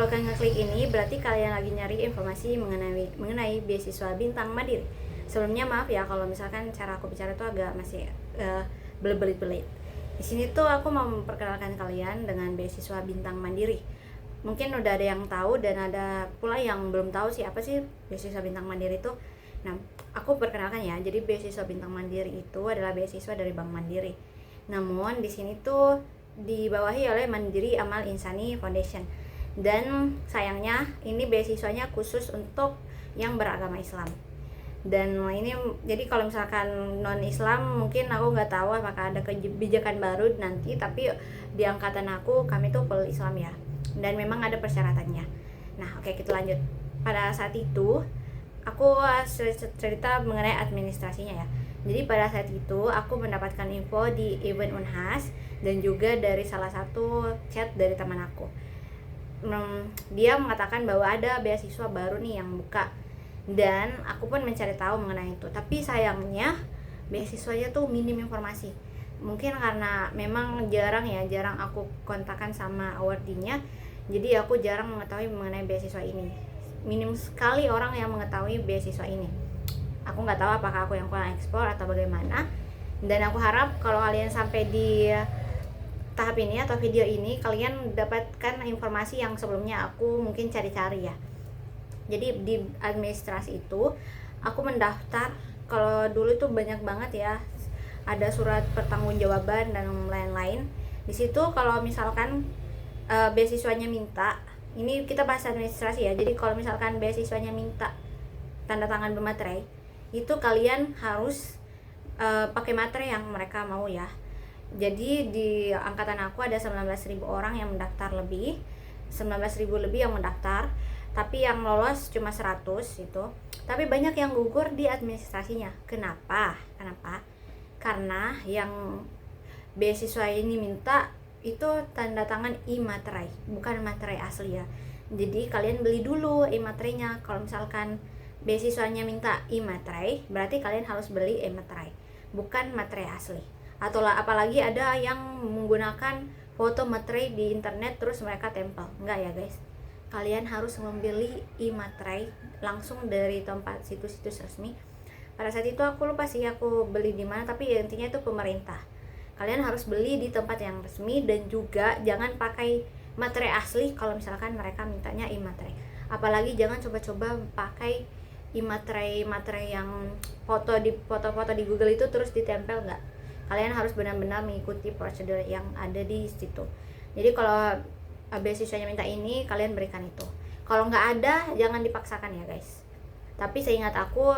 kalau kalian ngeklik ini berarti kalian lagi nyari informasi mengenai beasiswa Bintang Mandiri. Sebelumnya maaf ya kalau misalkan cara aku bicara itu agak masih berbelit-belit. Di sini tuh aku mau memperkenalkan kalian dengan beasiswa Bintang Mandiri. Mungkin udah ada yang tahu dan ada pula yang belum tahu sih apa sih beasiswa Bintang Mandiri itu. Nah, aku perkenalkan ya. Jadi beasiswa Bintang Mandiri itu adalah beasiswa dari Bank Mandiri. Namun di sini tuh dibawahi oleh Mandiri Amal Insani Foundation. Dan sayangnya ini beasiswanya khusus untuk yang beragama Islam. Dan ini jadi kalau misalkan non Islam mungkin aku nggak tahu apakah ada kebijakan baru nanti, tapi di angkatan aku kami tuh full Islam ya, dan memang ada persyaratannya. Nah oke, kita lanjut. Pada saat itu aku cerita mengenai administrasinya ya. Jadi pada saat itu aku mendapatkan info di event Unhas dan juga dari salah satu chat dari teman aku. Dia mengatakan bahwa ada beasiswa baru nih yang buka, dan aku pun mencari tahu mengenai itu. Tapi sayangnya beasiswanya tuh minim informasi. Mungkin karena memang jarang aku kontakkan sama awardee-nya, jadi aku jarang mengetahui mengenai beasiswa ini. Minim sekali orang yang mengetahui beasiswa ini. Aku nggak tahu apakah aku yang kurang ekspor atau bagaimana. Dan aku harap kalau kalian sampai di tahap ini atau video ini, kalian dapatkan informasi yang sebelumnya aku mungkin cari-cari ya. Jadi di administrasi itu aku mendaftar. Kalau dulu itu banyak banget ya, ada surat pertanggungjawaban dan lain-lain. Di situ kalau misalkan beasiswanya minta, ini kita bahas administrasi ya. Jadi kalau misalkan beasiswanya minta tanda tangan bermaterai, itu kalian harus pakai materai yang mereka mau ya. Jadi di angkatan aku ada 19.000 orang yang mendaftar lebih, 19.000 lebih yang mendaftar, tapi yang lolos cuma 100 itu. Tapi banyak yang gugur di administrasinya. Kenapa? Karena yang beasiswa ini minta itu tanda tangan e-materai, bukan materai asli ya. Jadi kalian beli dulu e-materainya. Kalau misalkan beasiswanya minta e-materai, berarti kalian harus beli e-materai, bukan materai asli. Atau apalagi ada yang menggunakan foto materai di internet terus mereka tempel. Enggak ya guys, kalian harus membeli e-materai langsung dari tempat situs-situs resmi. Pada saat itu aku lupa sih aku beli di mana, tapi ya intinya itu pemerintah. Kalian harus beli di tempat yang resmi, dan juga jangan pakai materai asli kalau misalkan mereka mintanya e-materai. Apalagi jangan coba-coba pakai e-materai yang foto di Google itu terus ditempel, enggak. Kalian harus benar-benar mengikuti prosedur yang ada di situ. Jadi kalau beasiswanya minta ini, kalian berikan itu. Kalau nggak ada, jangan dipaksakan ya guys. Tapi seingat aku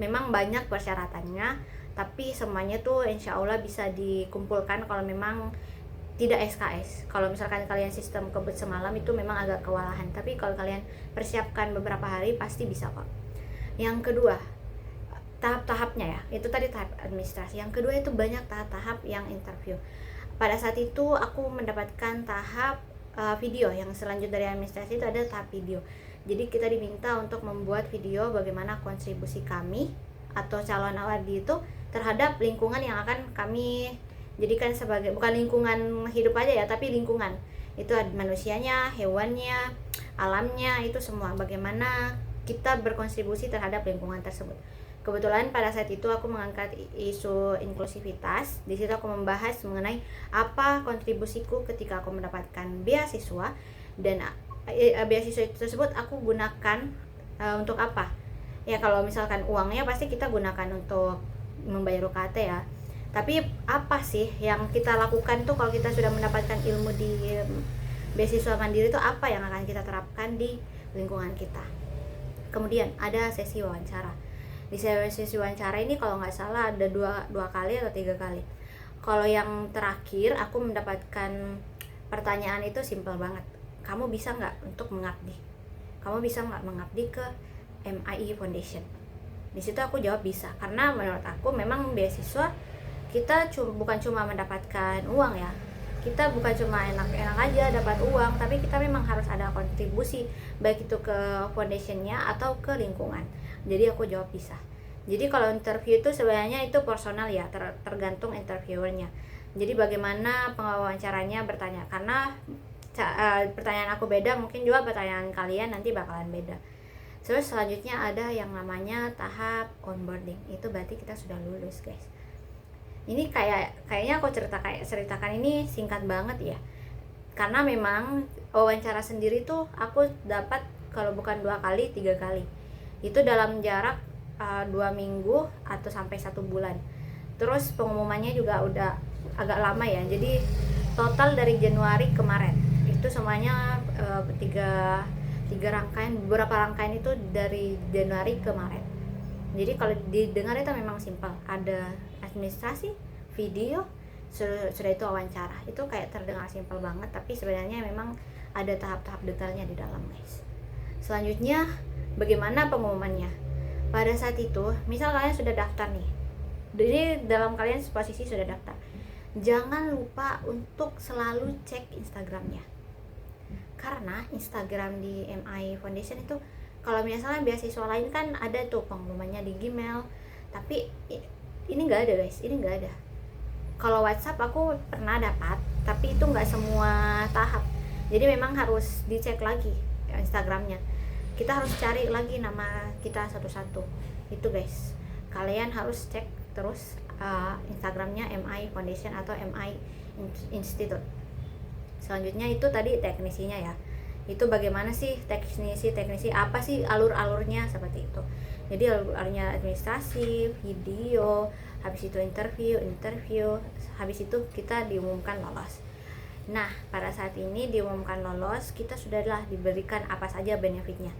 memang banyak persyaratannya, tapi semuanya tuh insya Allah bisa dikumpulkan kalau memang tidak SKS. Kalau misalkan kalian sistem kebut semalam itu memang agak kewalahan, tapi kalau kalian persiapkan beberapa hari pasti bisa kok. Yang kedua, tahap-tahapnya ya, itu tadi tahap administrasi. Yang kedua itu banyak tahap-tahap yang interview. Pada saat itu aku mendapatkan tahap video. Yang selanjutnya dari administrasi itu ada tahap video. Jadi kita diminta untuk membuat video bagaimana kontribusi kami atau calon awardee itu terhadap lingkungan yang akan kami jadikan sebagai, bukan lingkungan hidup aja ya, tapi lingkungan itu ada manusianya, hewannya, alamnya, itu semua bagaimana kita berkontribusi terhadap lingkungan tersebut. Kebetulan pada saat itu aku mengangkat isu inklusivitas. Di situ aku membahas mengenai apa kontribusiku ketika aku mendapatkan beasiswa, dan beasiswa tersebut aku gunakan untuk apa? Ya kalau misalkan uangnya pasti kita gunakan untuk membayar UKT ya. Tapi apa sih yang kita lakukan tuh kalau kita sudah mendapatkan ilmu di beasiswa mandiri itu, apa yang akan kita terapkan di lingkungan kita? Kemudian ada sesi wawancara. Di sesi wawancara ini kalau nggak salah ada dua kali atau 3 kali. Kalau yang terakhir aku mendapatkan pertanyaan itu simpel banget. Kamu bisa nggak untuk mengabdi? Kamu bisa nggak mengabdi ke MIE Foundation? Di situ aku jawab bisa, karena menurut aku memang beasiswa kita bukan cuma mendapatkan uang ya. Kita bukan cuma enak-enak aja dapat uang, tapi kita memang harus ada kontribusi, baik itu ke foundationnya atau ke lingkungan. Jadi aku jawab bisa. Jadi kalau interview itu sebenarnya itu personal ya, tergantung interviewernya. Jadi bagaimana pengawacaranya bertanya, karena pertanyaan aku beda, mungkin juga pertanyaan kalian nanti bakalan beda. Terus selanjutnya ada yang namanya tahap onboarding. Itu berarti kita sudah lulus, guys. Ini kayaknya aku ceritakan ini singkat banget ya. Karena memang wawancara sendiri tuh aku dapat kalau bukan 2 kali, 3 kali. Itu dalam jarak 2 minggu atau sampai 1 bulan. Terus pengumumannya juga udah agak lama ya. Jadi total dari Januari ke Maret itu semuanya tiga rangkaian, beberapa rangkaian itu dari Januari ke Maret. Jadi kalau didengar itu memang simpel, ada administrasi, video, sudah itu wawancara. Itu kayak terdengar simpel banget, tapi sebenarnya memang ada tahap-tahap detailnya di dalam, guys. Selanjutnya bagaimana pengumumannya? Pada saat itu misal kalian sudah daftar nih, jadi dalam kalian posisi sudah daftar, jangan lupa untuk selalu cek Instagramnya. Karena Instagram di MI Foundation itu, kalau misalnya beasiswa lain kan ada tuh pengumumannya di Gmail, tapi ini nggak ada, guys. Ini nggak ada. Kalau WhatsApp aku pernah dapat, tapi itu nggak semua tahap. Jadi memang harus dicek lagi Instagramnya. Kita harus cari lagi nama kita satu-satu. Itu, guys. Kalian harus cek terus Instagramnya MI Foundation atau MI Institute. Selanjutnya itu tadi teknisinya ya. Itu bagaimana sih teknisi apa sih alur-alurnya seperti itu. Jadi alurnya administrasi, video, habis itu interview, habis itu kita diumumkan lolos. Nah, pada saat ini diumumkan lolos, kita sudahlah diberikan apa saja benefitnya.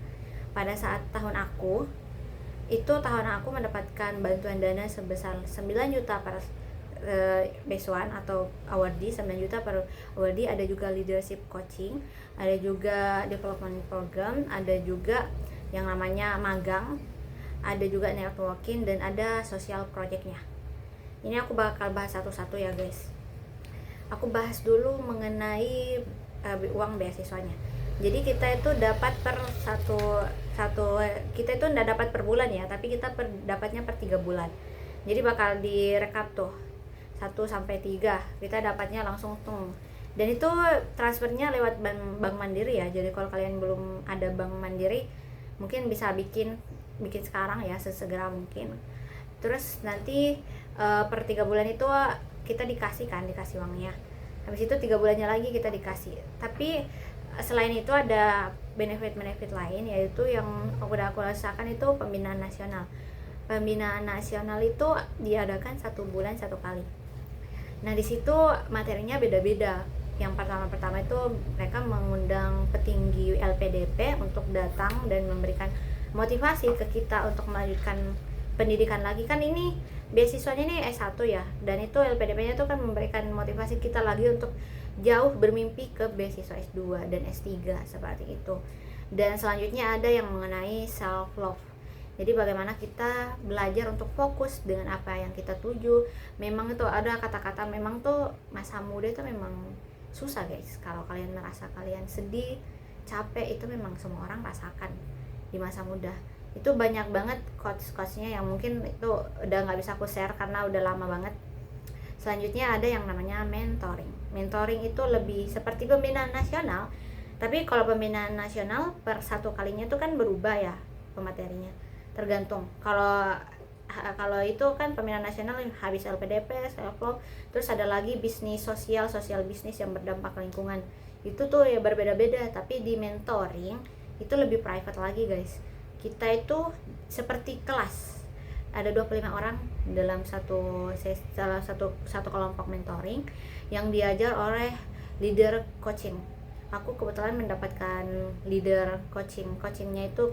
Pada saat tahun aku mendapatkan bantuan dana sebesar 9 juta per beasiswa atau awardee, 9 juta per awardee. Ada juga leadership coaching, ada juga development program, ada juga yang namanya magang, ada juga networking, dan ada social projectnya. Ini aku bakal bahas satu-satu ya, guys. Aku bahas dulu mengenai uang beasiswanya. Jadi kita itu dapat per kita itu enggak dapat per bulan ya, tapi kita dapatnya per 3 bulan. Jadi bakal direkap tuh 1 sampai 3 kita dapatnya langsung tuh. Dan itu transfernya lewat bank Mandiri ya. Jadi kalau kalian belum ada bank Mandiri, mungkin bisa bikin sekarang ya, sesegera mungkin. Terus nanti per 3 bulan itu kita dikasih uangnya. Habis itu 3 bulannya lagi kita dikasih. Tapi selain itu ada benefit lain, yaitu yang udah aku rasakan itu pembinaan nasional. Pembinaan nasional itu diadakan 1 bulan 1 kali. Nah, di situ materinya beda-beda. Yang pertama itu mereka mengundang petinggi LPDP untuk datang dan memberikan motivasi ke kita untuk melanjutkan pendidikan lagi. Kan ini beasiswanya ini S1 ya, dan itu LPDP-nya itu kan memberikan motivasi kita lagi untuk jauh bermimpi ke beasiswa S2 dan S3 seperti itu. Dan selanjutnya ada yang mengenai self love. Jadi bagaimana kita belajar untuk fokus dengan apa yang kita tuju. Memang itu ada kata-kata, memang tuh masa muda itu memang susah, guys. Kalau kalian merasa kalian sedih, capek, itu memang semua orang rasakan di masa muda. Itu banyak banget quotes-quotesnya yang mungkin itu udah gak bisa aku share karena udah lama banget. Selanjutnya ada yang namanya mentoring. Mentoring itu lebih seperti pembinaan nasional, tapi kalau pembinaan nasional per 1 kalinya itu kan berubah ya pematerinya, tergantung. Kalau itu kan pembinaan nasional habis LPDP, self-love, terus ada lagi bisnis sosial bisnis yang berdampak lingkungan. Itu tuh ya berbeda-beda. Tapi di mentoring itu lebih private lagi, guys. Kita itu seperti kelas, ada 25 orang dalam satu kelompok mentoring yang diajar oleh leader coaching. Aku kebetulan mendapatkan leader coachingnya itu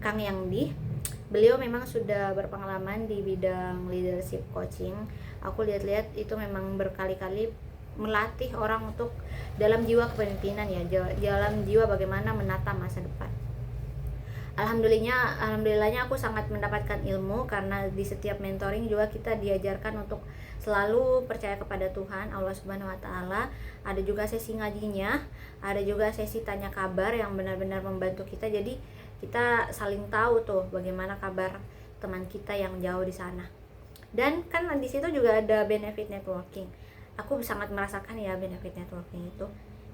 Kang Yangdi. Beliau memang sudah berpengalaman di bidang leadership coaching. Aku lihat-lihat itu memang berkali-kali melatih orang untuk dalam jiwa kepemimpinan ya, dalam jiwa bagaimana menata masa depan. Alhamdulillahnya aku sangat mendapatkan ilmu, karena di setiap mentoring juga kita diajarkan untuk selalu percaya kepada Tuhan Allah Subhanahu wa taala. Ada juga sesi ngajinya, ada juga sesi tanya kabar yang benar-benar membantu kita. Jadi kita saling tahu tuh bagaimana kabar teman kita yang jauh di sana. Dan kan di situ juga ada benefit networking. Aku sangat merasakan ya benefit networking itu.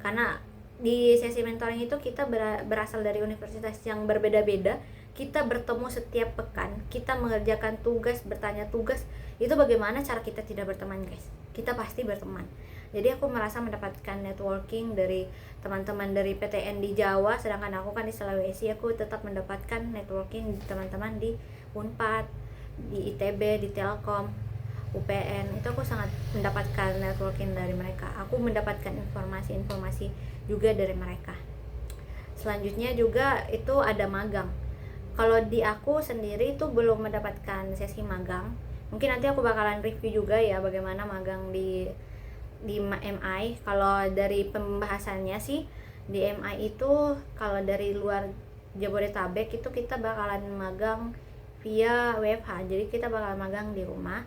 karena di sesi mentoring itu kita berasal dari universitas yang berbeda-beda, kita bertemu setiap pekan, kita mengerjakan tugas, bertanya tugas. Itu bagaimana cara kita tidak berteman, guys? Kita pasti berteman. Jadi aku merasa mendapatkan networking dari teman-teman dari PTN di Jawa, sedangkan aku kan di Sulawesi. Aku tetap mendapatkan networking di teman-teman di Unpad, di ITB, di Telkom, UPN. Itu aku sangat mendapatkan networking dari mereka. Aku mendapatkan informasi-informasi juga dari mereka. Selanjutnya juga itu ada magang. Kalau di aku sendiri itu belum mendapatkan sesi magang. Mungkin nanti aku bakalan review juga ya bagaimana magang di MI. Kalau dari pembahasannya sih di MI itu kalau dari luar Jabodetabek itu kita bakalan magang via WFH. Jadi kita bakalan magang di rumah.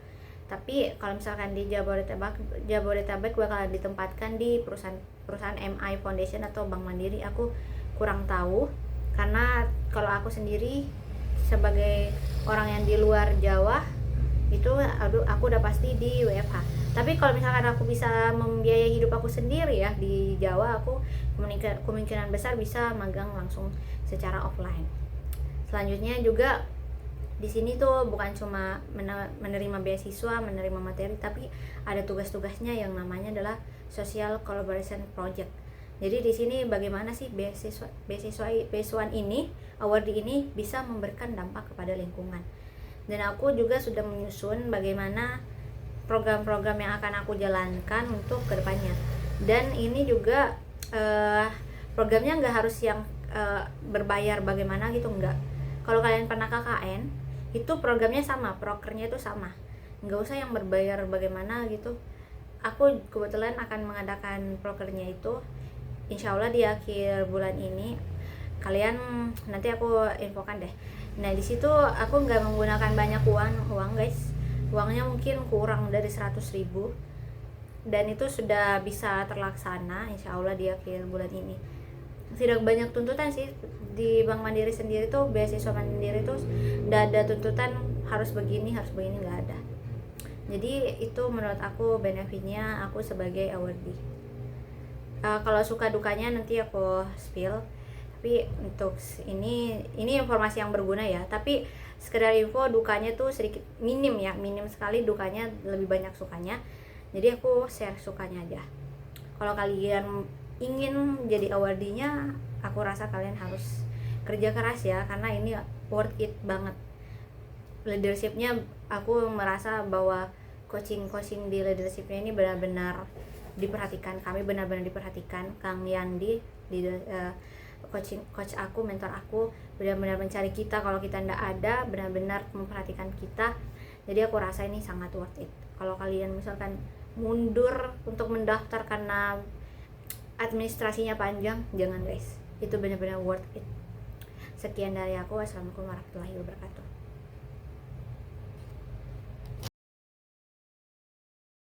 Tapi kalau misalkan di Jabodetabek bakalan ditempatkan di perusahaan MI Foundation atau Bank Mandiri, aku kurang tahu. Karena kalau aku sendiri sebagai orang yang di luar Jawa itu aku udah pasti di WFH. Tapi kalau misalkan aku bisa membiayai hidup aku sendiri ya di Jawa, aku kemungkinan besar bisa magang langsung secara offline. Selanjutnya juga di sini tuh bukan cuma menerima beasiswa, menerima materi, tapi ada tugas-tugasnya yang namanya adalah Social Collaboration Project. Jadi di sini bagaimana sih beasiswaan ini, award ini bisa memberikan dampak kepada lingkungan. Dan aku juga sudah menyusun bagaimana program-program yang akan aku jalankan untuk kedepannya. Dan ini juga programnya nggak harus yang berbayar bagaimana gitu, enggak. Kalau kalian pernah KKN, itu programnya sama, prokernya itu sama, nggak usah yang berbayar bagaimana gitu. Aku kebetulan akan mengadakan prokernya itu insya Allah di akhir bulan ini. Kalian nanti aku infokan deh. Nah di situ aku nggak menggunakan banyak uang guys. Uangnya mungkin kurang dari 100.000, dan itu sudah bisa terlaksana insya Allah di akhir bulan ini. Tidak banyak tuntutan sih di Bank Mandiri sendiri tuh, beasiswa Mandiri tuh udah ada tuntutan harus begini nggak ada. Jadi itu menurut aku benefitnya aku sebagai awardee. Kalau suka dukanya nanti aku spill, tapi untuk ini informasi yang berguna ya. Tapi sekedar info, dukanya tuh sedikit minim sekali, dukanya lebih banyak sukanya. Jadi aku share sukanya aja. Kalau kalian ingin jadi awardee-nya, aku rasa kalian harus kerja keras ya, karena ini worth it banget. Leadership-nya aku merasa bahwa coaching di leadership-nya ini benar-benar diperhatikan. Kami benar-benar diperhatikan. Kang Yandi coach aku, mentor aku benar-benar mencari kita kalau kita tidak ada, benar-benar memperhatikan kita. Jadi aku rasa ini sangat worth it. Kalau kalian misalkan mundur untuk mendaftar karena administrasinya panjang, jangan guys, itu benar-benar worth it. Sekian dari aku. Wassalamualaikum warahmatullahi wabarakatuh.